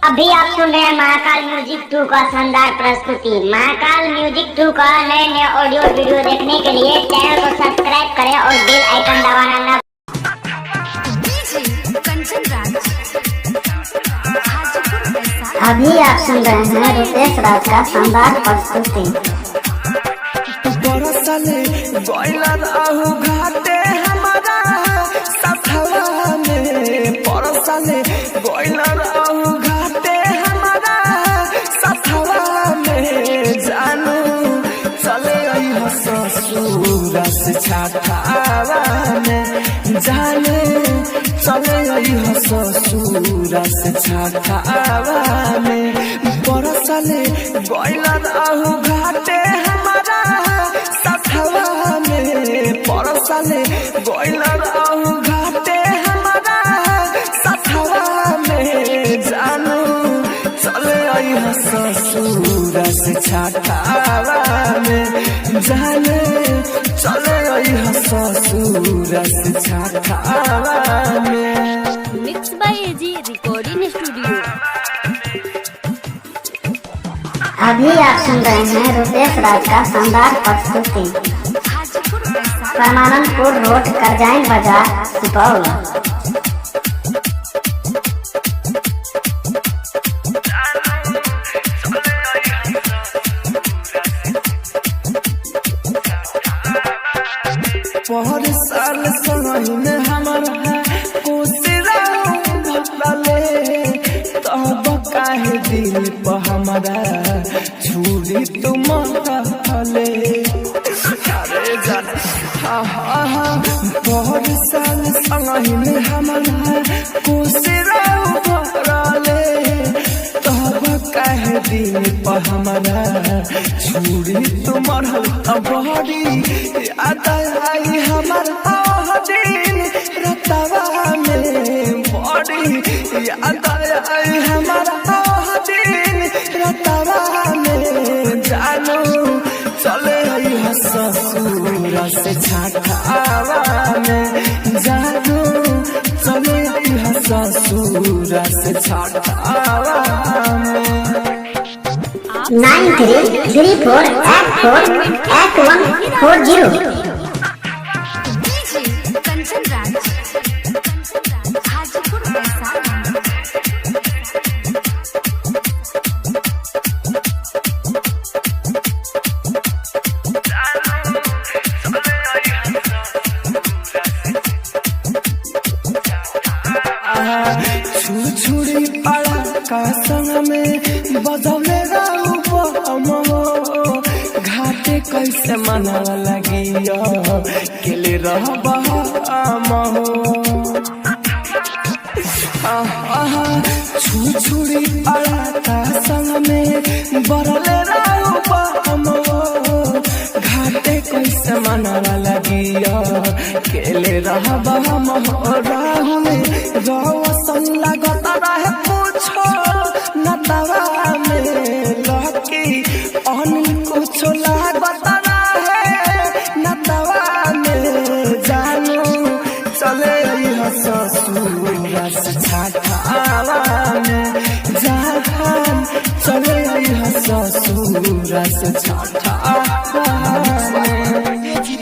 अभी आप सुन रहे हैं महाकाल म्यूजिक 2 का शानदार प्रस्तुति। महाकाल म्यूजिक 2 का नए नए ऑडियो वीडियो देखने के लिए चैनल को सब्सक्राइब करें और बेल आइकन दबाना ना। अभी आप सुन रहे हैं रुपेश राज का शानदार प्रस्तुति। छाठावा में जाने चले ससुरा से छाठावा में बरसले गइलर आहु घाटे हमारा सथवा में परसले गइलर आहु घाटे हमारा सथवा में जानो चले ससुरा से छाठावा में जाने चले ससुरा से छाठावा में। Mix by AG recording studio. अभी आप सुन रहे हैं रुपेश राज का शानदार प्रस्तुति। परमानंदपुर रोड करजाइन बाजार सुपौल। पहर साल समय में हमारा कोसिरा भटले तब काहे दिल पर हमारा छुरी तुम हले। अरे जान पहर साल समय में हमारा कोसिरा भटले तब काहे दिल पर हमारा छुरी तुम बड़ी याद आई हमार दिन रतवा में बड़ी याद आई हमार दिन रतवा में जानो चले ससुरा से छाठावा में जानो चले ससुरा से छाठावा में। 9334848140। छुरी पड़ा का संग में बदले घाटे कैसे मना लगिया केले रहबा छुरी पड़ा का संग में बरले घाटे कैसे मना लगिया केले रहबा राहुल रौसन लगता रहे पूछो नतवा में लकी अनिल कुछ लगता रहे नतवा में जानो चले ससुरा से छाठावा में जान चले ससुरा से छाठावा।